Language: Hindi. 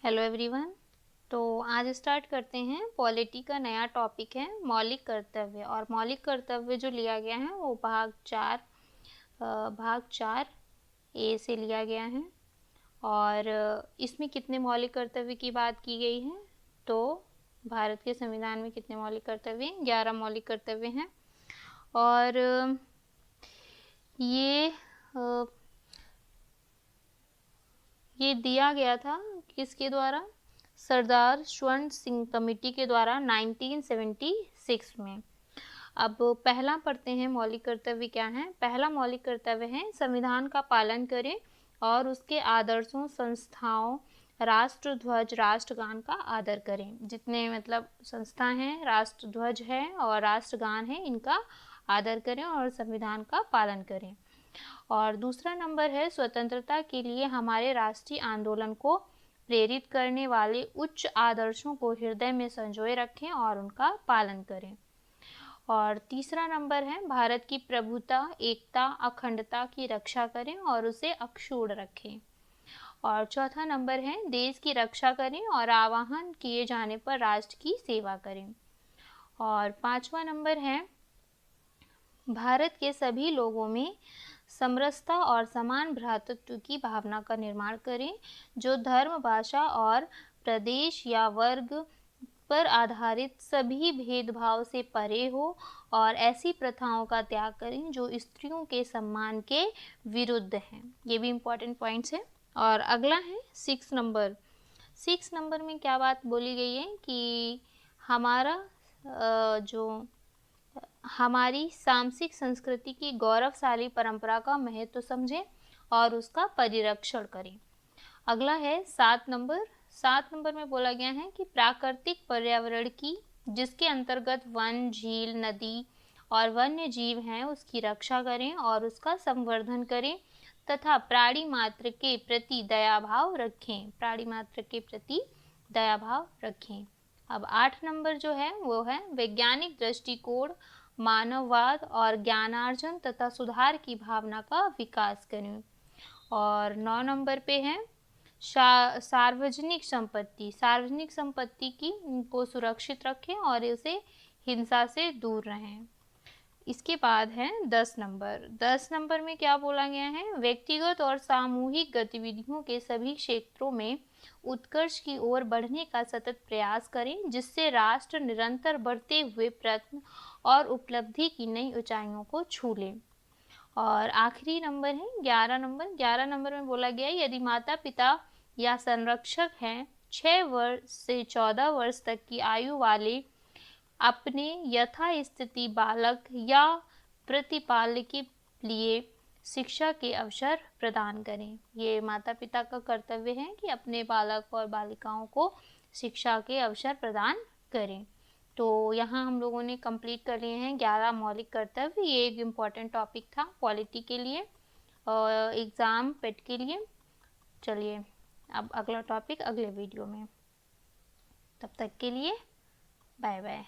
Hello everyone. तो आज स्टार्ट करते हैं। पॉलिटी का नया टॉपिक है मौलिक कर्तव्य, और मौलिक कर्तव्य जो लिया गया है वो भाग चार ए से लिया गया है। और इसमें कितने मौलिक कर्तव्य की बात की गई है, तो भारत के संविधान में कितने मौलिक कर्तव्य हैं? 11 मौलिक कर्तव्य हैं। और ये दिया गया था किसके द्वारा? सरदार स्वर्ण सिंह कमेटी के द्वारा 1976 में। अब पहला पढ़ते हैं मौलिक कर्तव्य क्या है। पहला मौलिक कर्तव्य है संविधान का पालन करें और उसके आदर्शों, संस्थाओं, राष्ट्र ध्वज, राष्ट्रगान का आदर करें। जितने संस्था हैं, राष्ट्र ध्वज है और राष्ट्रगान है, इनका आदर करें और संविधान का पालन करें। और दूसरा नंबर है स्वतंत्रता के लिए हमारे राष्ट्रीय आंदोलन को प्रेरित करने वाले उच्च आदर्शों को हृदय में संजोए रखें और उनका पालन करें। और तीसरा नंबर है भारत की प्रभुता, एकता, अखंडता की रक्षा करें और उसे अक्षुण्ण रखें। और चौथा नंबर है देश की रक्षा करें और आह्वान किए जाने पर राष्ट्र की सेवा करें। और पांचवा नंबर है भारत के सभी लोगों में समरसता और समान भ्रातृत्व की भावना का निर्माण करें, जो धर्म, भाषा और प्रदेश या वर्ग पर आधारित सभी भेदभाव से परे हो, और ऐसी प्रथाओं का त्याग करें जो स्त्रियों के सम्मान के विरुद्ध हैं। ये भी इम्पोर्टेंट पॉइंट्स हैं। और अगला है 6 नंबर। 6 नंबर में क्या बात बोली गई है कि हमारी सांस्कृतिक संस्कृति की गौरवशाली परंपरा का महत्व समझें और उसका परिरक्षण करें। अगला है 7 नंबर। 7 नंबर में बोला गया है कि प्राकृतिक पर्यावरण की, जिसके अंतर्गत वन, झील, नदी और वन्य जीव हैं, उसकी रक्षा करें और उसका संवर्धन करें तथा प्राणी मात्र के प्रति दयाभाव रखें। प्राणी मात्र के प्रति दयाभाव रखें। अब 8 नंबर जो है वो है वैज्ञानिक दृष्टिकोण, मानववाद और ज्ञानार्जन तथा सुधार की भावना का विकास करें। और 9 नंबर पे है सार्वजनिक संपत्ति। सार्वजनिक संपत्ति की को सुरक्षित रखें और उसे हिंसा से दूर रहें। इसके बाद है 10 नंबर। 10 नंबर में क्या बोला गया है? व्यक्तिगत और सामूहिक गतिविधियों के सभी क्षेत्रों में उत्कर्ष की ओर बढ़ने का सतत प्रयास करें, जिससे राष्ट्र निरंतर बढ़ते हुए प्रयत्न और उपलब्धि की नई ऊंचाइयों को छू ले। और आखिरी नंबर है 11 नंबर। 11 नंबर में बोला गया यदि माता पिता या संरक्षक हैं 6 वर्ष से 14 वर्ष तक की आयु वाले अपने यथास्थिति बालक या प्रतिपालक के लिए शिक्षा के अवसर प्रदान करें। ये माता पिता का कर्तव्य है कि अपने बालक और बालिकाओं को शिक्षा के अवसर प्रदान करें। तो यहाँ हम लोगों ने कंप्लीट कर लिए हैं 11 मौलिक कर्तव्य। ये एक इम्पॉर्टेंट टॉपिक था पॉलिटी के लिए और एग्ज़ाम पेट के लिए। चलिए अब अगला टॉपिक अगले वीडियो में। तब तक के लिए बाय बाय।